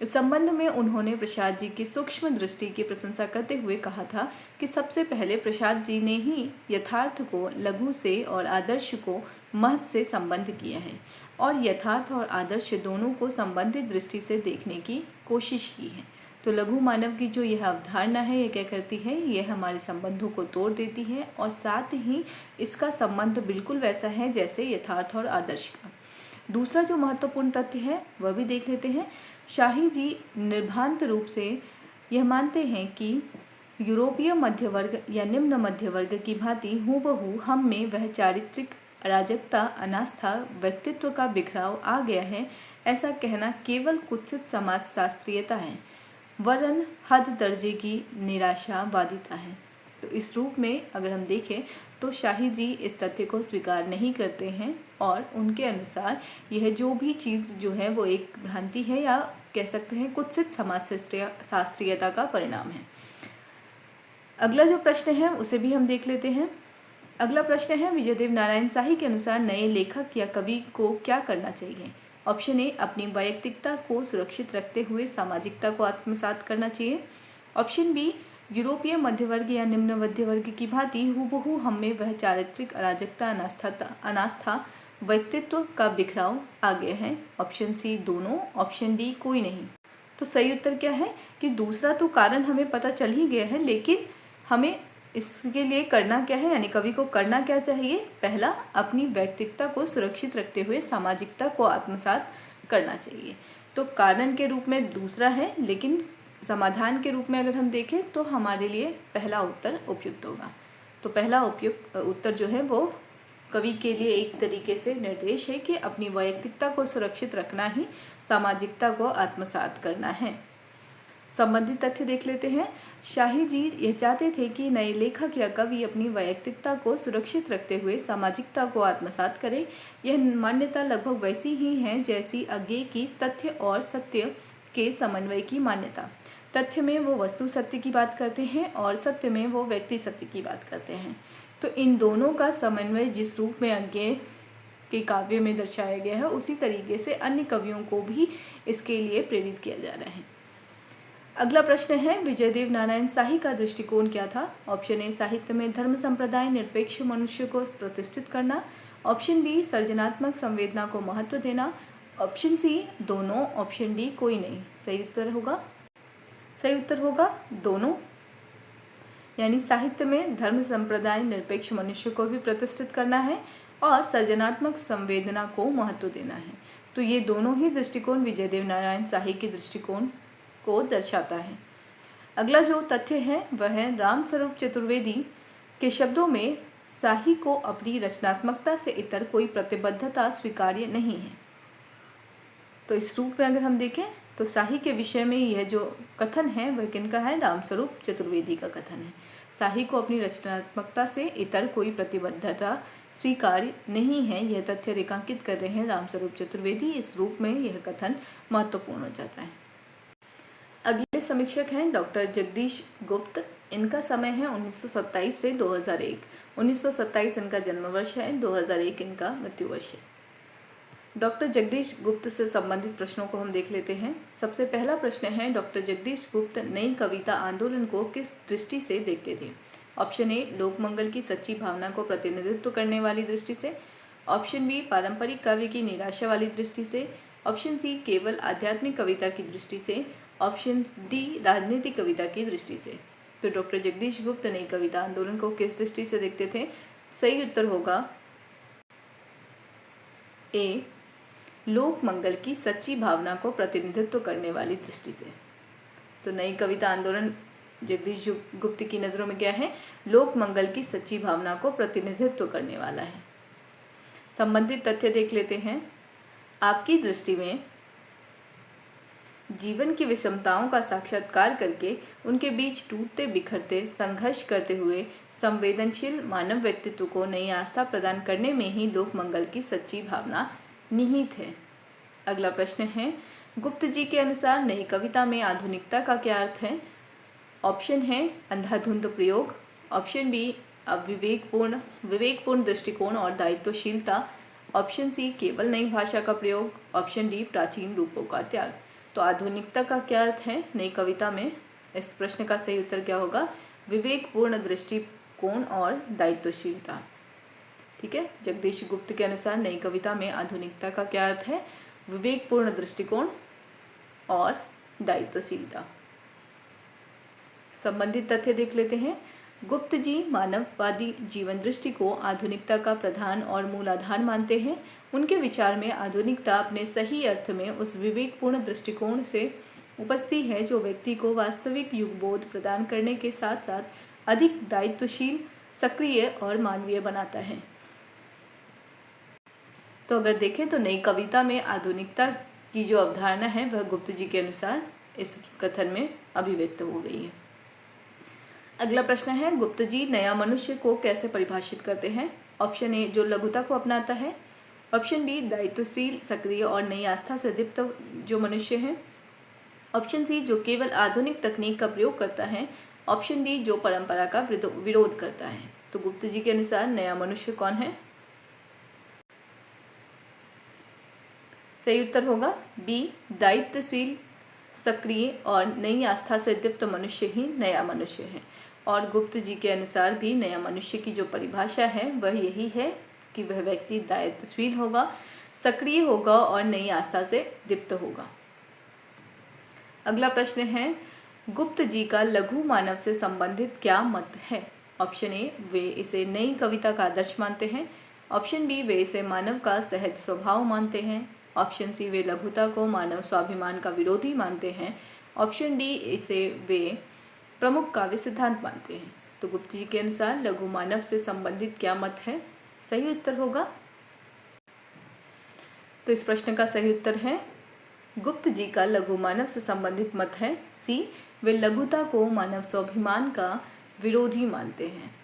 इस संबंध में उन्होंने प्रसाद जी की सूक्ष्म दृष्टि की प्रशंसा करते हुए कहा था कि सबसे पहले प्रसाद जी ने ही यथार्थ को लघु से और आदर्श को महत् से संबंध किया है और यथार्थ और आदर्श दोनों को संबंधित दृष्टि से देखने की कोशिश की है। तो लघु मानव की जो यह अवधारणा है ये क्या करती है? यह हमारे संबंधों को तोड़ देती है और साथ ही इसका संबंध बिल्कुल वैसा है जैसे यथार्थ और आदर्श का। दूसरा जो महत्वपूर्ण तथ्य है वह भी देख लेते हैं। शाही जी निर्भ्रांत रूप से यह मानते हैं कि यूरोपीय मध्य वर्ग या निम्न मध्य वर्ग की भांति हूबहू हम में वह चारित्रिक अराजकता, अनास्था, व्यक्तित्व का बिखराव आ गया है, ऐसा कहना केवल कुत्सित समाजशास्त्रीयता है, वरन हद दर्जे की निराशावादिता है। तो इस रूप में अगर हम देखें तो शाही जी इस तथ्य को स्वीकार नहीं करते हैं और उनके अनुसार यह जो भी चीज़ जो है वो एक भ्रांति है या कह सकते हैं कुत्सित समाजशास्त्रीयता का परिणाम है। अगला जो प्रश्न है उसे भी हम देख लेते हैं। अगला प्रश्न है, विजयदेव नारायण शाही के अनुसार नए लेखक या कवि को क्या करना चाहिए? ऑप्शन ए, अपनी वैयक्तिकता को सुरक्षित रखते हुए सामाजिकता को आत्मसात करना चाहिए। ऑप्शन बी, यूरोपीय मध्य वर्ग या निम्न मध्य वर्ग की भांति हूबहू हम में वह चारित्रिक अराजकता, अनास्था, व्यक्तित्व का बिखराव आ गया है। ऑप्शन सी, दोनों। ऑप्शन डी, कोई नहीं। तो सही उत्तर क्या है कि दूसरा तो कारण हमें पता चल ही गया है, लेकिन हमें इसके लिए करना क्या है, यानी कवि को करना क्या चाहिए? पहला, अपनी व्यक्तिकता को सुरक्षित रखते हुए सामाजिकता को आत्मसात करना चाहिए। तो कारण के रूप में दूसरा है, लेकिन समाधान के रूप में अगर हम देखें तो हमारे लिए पहला उत्तर उपयुक्त होगा। तो पहला उपयुक्त उत्तर जो है वो कवि के लिए एक तरीके से निर्देश है कि अपनी वैयक्तिकता को सुरक्षित रखना ही सामाजिकता को आत्मसात करना है। संबंधित तथ्य देख लेते हैं। शाही जी यह चाहते थे कि नए लेखक या कवि अपनी वैयक्तिकता को सुरक्षित रखते हुए सामाजिकता को आत्मसात करें। यह मान्यता लगभग वैसी ही है जैसी आगे की तथ्य और सत्य के समन्वय की मान्यता। तथ्य में वो वस्तु सत्य की बात करते हैं और सत्य में वो व्यक्ति सत्य की बात करते हैं। तो इन दोनों का समन्वय जिस रूप में आगे के काव्य में दर्शाया गया है, उसी तरीके से अन्य कवियों को भी इसके लिए प्रेरित किया जा रहा है। अगला प्रश्न है, विजयदेव नारायण शाही का दृष्टिकोण क्या था? ऑप्शन ए, साहित्य में धर्म संप्रदाय निरपेक्ष मनुष्य को प्रतिष्ठित करना। ऑप्शन बी, सृजनात्मक संवेदना को महत्व देना। ऑप्शन सी, दोनों। ऑप्शन डी, कोई नहीं। सही उत्तर होगा दोनों, यानी साहित्य में धर्म संप्रदाय निरपेक्ष मनुष्य को भी प्रतिष्ठित करना है और सृजनात्मक संवेदना को महत्व देना है। तो ये दोनों ही दृष्टिकोण विजयदेव नारायण शाही के दृष्टिकोण को दर्शाता है। अगला जो तथ्य है वह है, रामस्वरूप चतुर्वेदी के शब्दों में शाही को अपनी रचनात्मकता से इतर कोई प्रतिबद्धता स्वीकार्य नहीं है। तो इस रूप में अगर हम देखें तो शाही के विषय में यह जो कथन है वह किनका है? रामस्वरूप चतुर्वेदी का कथन है। शाही को अपनी रचनात्मकता से इतर कोई प्रतिबद्धता स्वीकार्य नहीं है, यह तथ्य रेखांकित कर रहे हैं रामस्वरूप चतुर्वेदी। इस रूप में यह कथन महत्वपूर्ण हो जाता है। अगले समीक्षक हैं डॉक्टर जगदीश गुप्त। इनका समय है 1927 से 2001। 1927 इनका जन्म वर्ष है, 2001 इनका मृत्यु वर्ष है। डॉक्टर जगदीश गुप्त से संबंधित प्रश्नों को हम देख लेते हैं। सबसे पहला प्रश्न है, डॉक्टर जगदीश गुप्त नई कविता आंदोलन को किस दृष्टि से देखते थे? ऑप्शन ए, लोकमंगल की सच्ची भावना को प्रतिनिधित्व करने वाली दृष्टि से। ऑप्शन बी, पारंपरिक काव्य की निराशा वाली दृष्टि से। ऑप्शन सी, केवल आध्यात्मिक कविता की दृष्टि से। ऑप्शन डी, राजनीतिक कविता की दृष्टि से। तो डॉक्टर जगदीश गुप्त नई कविता आंदोलन को किस दृष्टि से देखते थे? सही उत्तर होगा ए, लोक मंगल की सच्ची भावना को प्रतिनिधित्व करने वाली दृष्टि से। तो नई कविता आंदोलन जगदीश गुप्त की नज़रों में क्या है? लोक मंगल की सच्ची भावना को प्रतिनिधित्व करने वाला है। संबंधित तथ्य देख लेते हैं। आपकी दृष्टि में जीवन की विषमताओं का साक्षात्कार करके उनके बीच टूटते बिखरते संघर्ष करते हुए संवेदनशील मानव व्यक्तित्व को नई आस्था प्रदान करने में ही लोक मंगल की सच्ची भावना निहित है। अगला प्रश्न है, गुप्त जी के अनुसार नई कविता में आधुनिकता का क्या अर्थ है? ऑप्शन है अंधाधुंध प्रयोग। ऑप्शन बी, विवेकपूर्ण दृष्टिकोण और दायित्वशीलता। ऑप्शन सी, केवल नई भाषा का प्रयोग। ऑप्शन डी, प्राचीन रूपों का त्याग। तो आधुनिकता का क्या अर्थ है नई कविता में? इस प्रश्न का सही उत्तर क्या होगा? विवेकपूर्ण दृष्टिकोण और दायित्वशीलता। ठीक है, जगदीश गुप्त के अनुसार नई कविता में आधुनिकता का क्या अर्थ है? विवेकपूर्ण दृष्टिकोण और दायित्वशीलता। संबंधित तथ्य देख लेते हैं। गुप्त जी मानववादी जीवन दृष्टि को आधुनिकता का प्रधान और मूल आधार मानते हैं। उनके विचार में आधुनिकता अपने सही अर्थ में उस विवेकपूर्ण दृष्टिकोण से उपस्थिति है जो व्यक्ति को वास्तविक युगबोध प्रदान करने के साथ साथ अधिक दायित्वशील, सक्रिय और मानवीय बनाता है। तो अगर देखें तो नई कविता में आधुनिकता की जो अवधारणा है वह गुप्त जी के अनुसार इस कथन में अभिव्यक्त हो गई है। अगला प्रश्न है, गुप्त जी नया मनुष्य को कैसे परिभाषित करते हैं? ऑप्शन ए, जो लघुता को अपनाता है। ऑप्शन बी, दायित्वशील, सक्रिय और नई आस्था से दीप्त जो मनुष्य है। ऑप्शन सी, जो केवल आधुनिक तकनीक का प्रयोग करता है। ऑप्शन डी, जो परंपरा का विरोध करता है। तो गुप्त जी के अनुसार नया मनुष्य कौन है? सही उत्तर होगा बी, दायित्वशील, सक्रिय और नई आस्था से दीप्त मनुष्य ही नया मनुष्य है। और गुप्त जी के अनुसार भी नया मनुष्य की जो परिभाषा है वह यही है कि वह व्यक्ति दायित्वशील होगा, सक्रिय होगा और नई आस्था से दीप्त होगा। अगला प्रश्न है, गुप्त जी का लघु मानव से संबंधित क्या मत है? ऑप्शन ए, वे इसे नई कविता का आदर्श मानते हैं। ऑप्शन बी, वे इसे मानव का सहज स्वभाव मानते हैं। ऑप्शन सी, वे लघुता को मानव स्वाभिमान का विरोधी मानते हैं। ऑप्शन डी, इसे वे प्रमुख काव्य सिद्धांत मानते हैं। तो गुप्त जी के अनुसार लघु मानव से संबंधित क्या मत है? सही उत्तर होगा, तो इस प्रश्न का सही उत्तर है गुप्त जी का लघु मानव से संबंधित मत है सी, वे लघुता को मानव स्वाभिमान का विरोधी मानते हैं।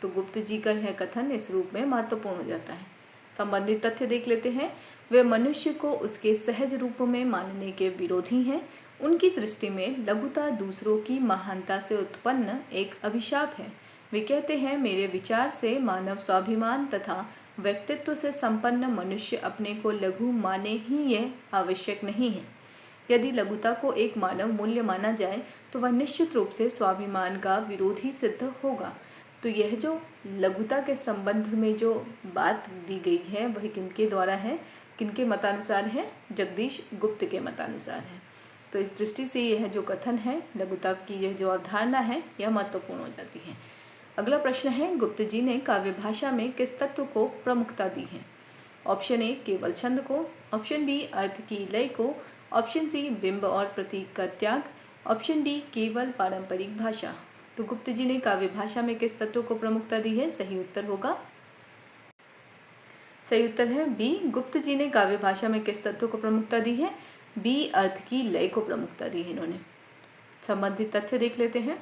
तो गुप्त जी का यह कथन इस रूप में महत्वपूर्ण हो जाता है। संबंधित तथ्य देख लेते हैं। वे मनुष्य को उसके सहज रूप में मानने के विरोधी हैं। उनकी दृष्टि में लघुता दूसरों की महानता से उत्पन्न एक अभिशाप है। वे कहते हैं, मेरे विचार से मानव स्वाभिमान तथा व्यक्तित्व से संपन्न मनुष्य अपने को लघु माने ही यह आवश्यक नहीं है। यदि लघुता को एक मानव मूल्य माना जाए तो वह निश्चित रूप से स्वाभिमान का विरोधी सिद्ध होगा। तो यह जो लघुता के संबंध में जो बात दी गई है वह किनके द्वारा है, किनके मतानुसार है? जगदीश गुप्त के मतानुसार है। तो इस दृष्टि से यह जो कथन है, लघुता की यह जो अवधारणा है, यह महत्वपूर्ण हो जाती है। अगला प्रश्न है, गुप्त जी ने काव्य भाषा में किस तत्व को प्रमुखता दी है? ऑप्शन ए, केवल छंद को। ऑप्शन बी, अर्थ की लय को। ऑप्शन सी, बिंब और प्रतीक का त्याग। ऑप्शन डी, केवल पारंपरिक भाषा। तो गुप्त जी ने काव्य भाषा में किस तत्व को प्रमुखता दी है? सही उत्तर होगा, सही उत्तर है बी, गुप्त जी ने काव्य भाषा में किस तत्व को प्रमुखता दी है? बी, अर्थ की लय को प्रमुखता दी है इन्होंने। संबंधित तथ्य देख लेते हैं।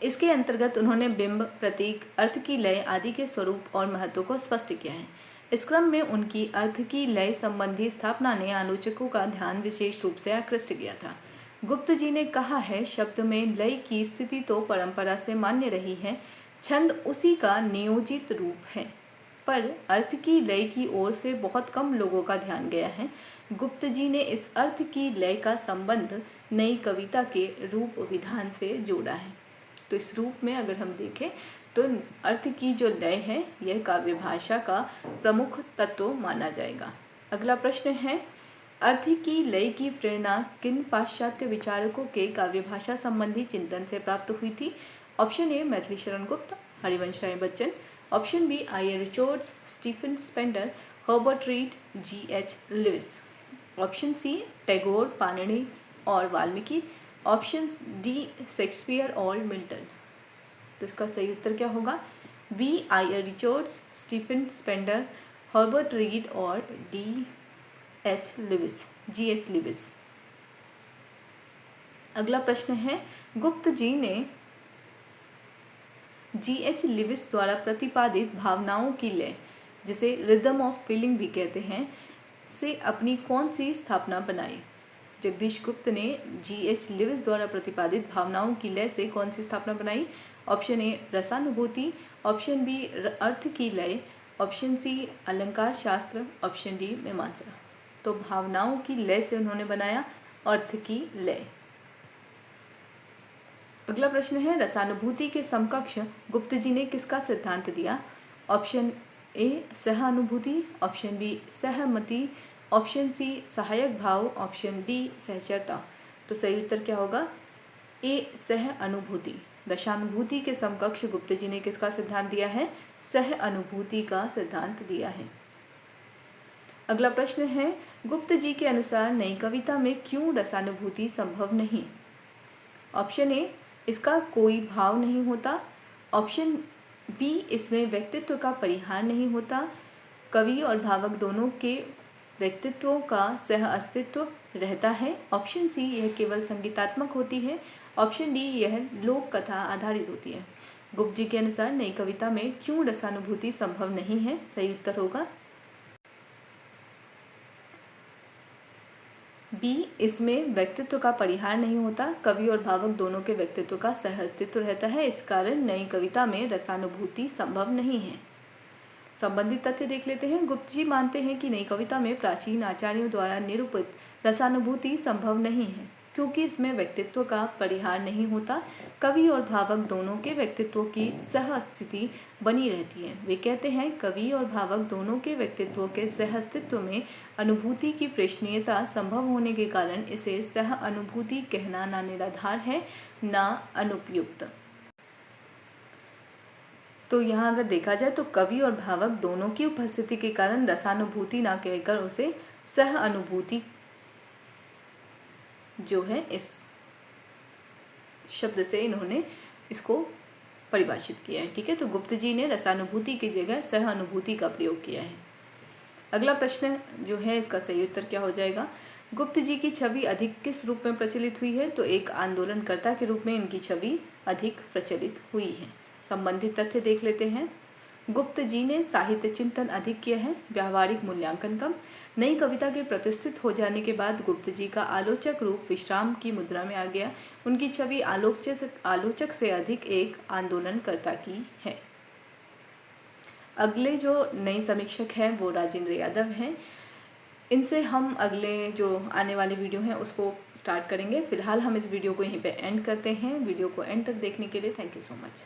इसके अंतर्गत उन्होंने बिंब, प्रतीक, अर्थ की लय आदि के स्वरूप और महत्व को स्पष्ट किया है। इस क्रम में उनकी अर्थ की लय संबंधी स्थापना ने आलोचकों का ध्यान विशेष रूप से आकृष्ट किया था। गुप्त जी ने कहा है, शब्द में लय की स्थिति तो परंपरा से मान्य रही है, छंद उसी का नियोजित रूप है, पर अर्थ की लय की ओर से बहुत कम लोगों का ध्यान गया है। गुप्त जी ने इस अर्थ की लय का संबंध नई कविता के रूप विधान से जोड़ा है। तो इस रूप में अगर हम देखें तो अर्थ की जो लय है यह काव्य भाषा का प्रमुख तत्व माना जाएगा। अगला प्रश्न है, अर्थ की लय की प्रेरणा किन पाश्चात्य विचारकों के काव्य भाषा संबंधी चिंतन से प्राप्त हुई थी? Option A, Maithili Sharan Gupt, Harivansh Rai Bachchan. Option B, I Richards, Stephen Spender, Herbert Read, G H. Leavis. Option C, Tagore, Panini और वाल्मीकि। ऑप्शन डी, शेक्सपियर और मिल्टन। तो इसका सही उत्तर क्या होगा? B, I Richards, Stephen Spender, Herbert Read और जी.एच. लिविस। अगला प्रश्न है, गुप्त जी ने जी.एच. लिविस द्वारा प्रतिपादित भावनाओं की लय, जिसे रिदम ऑफ फीलिंग भी कहते हैं, से अपनी कौन सी स्थापना बनाई? जगदीश गुप्त ने जी.एच. लिविस द्वारा प्रतिपादित भावनाओं की लय से कौन सी स्थापना बनाई? ऑप्शन ए, रसानुभूति। ऑप्शन बी, अर्थ की लय। ऑप्शन सी, अलंकार शास्त्र। ऑप्शन डी, मीमांसा। तो भावनाओं की लय से उन्होंने बनाया अर्थ की लय। अगला प्रश्न है, रसानुभूति के समकक्ष गुप्त जी ने किसका सिद्धांत दिया? ऑप्शन ए, सहानुभूति। ऑप्शन बी, सहमति। ऑप्शन सी, सहायक भाव। ऑप्शन डी, सहचरता। तो सही उत्तर क्या होगा? ए, सह अनुभूति। रसानुभूति के समकक्ष गुप्त जी ने किसका सिद्धांत दिया है? सह अनुभूति का सिद्धांत दिया है। अगला प्रश्न है, गुप्त जी के अनुसार नई कविता में क्यों रसानुभूति संभव नहीं? ऑप्शन ए, इसका कोई भाव नहीं होता। ऑप्शन बी, इसमें व्यक्तित्व का परिहार नहीं होता। कवि और भावक दोनों के व्यक्तित्वों का सह अस्तित्व रहता है। ऑप्शन सी, यह केवल संगीतात्मक होती है। ऑप्शन डी, यह लोक कथा आधारित होती है। गुप्त जी के अनुसार नई कविता में क्यों रसानुभूति संभव नहीं है? सही उत्तर होगा बी, इसमें व्यक्तित्व का परिहार नहीं होता। कवि और भावक दोनों के व्यक्तित्व का सह अस्तित्व रहता है, इस कारण नई कविता में रसानुभूति संभव नहीं है। संबंधित तथ्य देख लेते हैं। गुप्त जी मानते हैं कि नई कविता में प्राचीन आचार्यों द्वारा निरूपित रसानुभूति संभव नहीं है, क्योंकि इसमें व्यक्तित्व का परिहार नहीं होता। कवि और भावक दोनों के व्यक्तित्वों की सह स्थिति बनी रहती है। वे कहते हैं, कवि और भावक दोनों के व्यक्तित्वों के सह अस्तित्व में अनुभूति की प्रेषणीयता संभव होने के कारण इसे सह अनुभूति कहना ना निराधार है, ना अनुपयुक्त। तो यहाँ अगर देखा जाए तो कवि और भावक दोनों की उपस्थिति के कारण रसानुभूति ना कहकर उसे सह अनुभूति जो है इस शब्द से इन्होंने इसको परिभाषित किया है। ठीक है, तो गुप्त जी ने रसानुभूति की जगह सह अनुभूति का प्रयोग किया है। अगला प्रश्न जो है इसका सही उत्तर क्या हो जाएगा? गुप्त जी की छवि अधिक किस रूप में प्रचलित हुई है? तो एक आंदोलनकर्ता के रूप में इनकी छवि अधिक प्रचलित हुई है। संबंधित तथ्य देख लेते हैं। गुप्त जी ने साहित्य चिंतन अधिक किया है, व्यावहारिक मूल्यांकन कम। नई कविता के प्रतिष्ठित हो जाने के बाद गुप्त जी का आलोचक रूप विश्राम की मुद्रा में आ गया। उनकी छवि आलोचक से अधिक एक आंदोलनकर्ता की है। अगले जो नए समीक्षक हैं वो राजेंद्र यादव हैं। इनसे हम अगले जो आने वाले वीडियो हैं उसको स्टार्ट करेंगे। फिलहाल हम इस वीडियो को यहीं पे एंड करते हैं। वीडियो को एंड तक देखने के लिए थैंक यू सो मच।